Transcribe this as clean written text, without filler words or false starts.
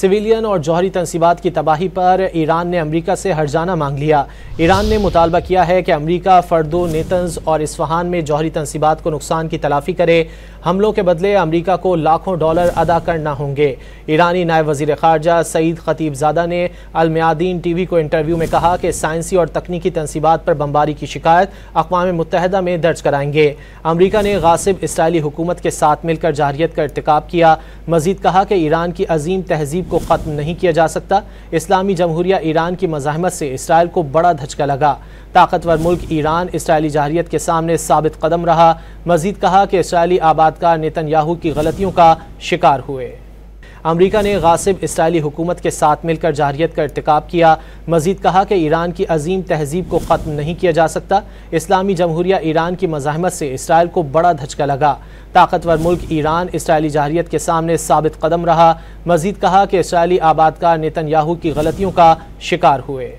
Civilian اور جوہری تنصیبات کی تباہی پر ایران نے امریکہ سے ہرجانہ مانگ لیا۔ ایران نے مطالبہ کیا ہے کہ امریکہ فردو، نیتنز اور اصفہان میں جوہری تنصیبات کو نقصان کی تلافی کرے۔ حملوں کے بدلے امریکہ کو لاکھوں ڈالر ادا کرنا ہوں گے۔ ایرانی نائب وزیر خارجہ سعید خطیب زادہ نے المیادین ٹی وی کو انٹرویو میں کہا کہ سائنسی اور تکنیکی تنصیبات پر بمباری کی شکایت اقوام متحدہ میں درج کرائیں گے۔ امریکہ نے غاصب اسرائیلی حکومت کے ساتھ مل کر جارحیت کا ارتکاب کیا۔ مزید کہا کہ ایران کی عظیم تہذیب کو ختم نہیں کیا جا سکتا۔ اسلامی جمہوریہ ایران کی مزاحمت سے اسرائیل کو بڑا دھچکا لگا۔ طاقتور ملک ایران اسرائیلی جارحیت کے سامنے ثابت قدم رہا۔ مزید کہا کہ اسرائیلی آبادکار نیتن یاہو کی غلطیوں کا شکار ہوئے۔ امریکہ نے غاصب اسرائیلی حکومت کے ساتھ مل کر جارحیت کا ارتکاب کیا۔ مزید کہا کہ ایران کی عظیم تہذیب کو ختم نہیں کیا جا سکتا۔ اسلامی جمہوریہ ایران کی مزاحمت سے اسرائیل کو بڑا دھچکا لگا۔ طاقتور ملک ایران اسرائیلی جارحیت کے سامنے ثابت قدم رہا۔ مزید کہا کہ اسرائیلی آبادکار نیتن یاہو کی غلطیوں کا شکار ہوئے۔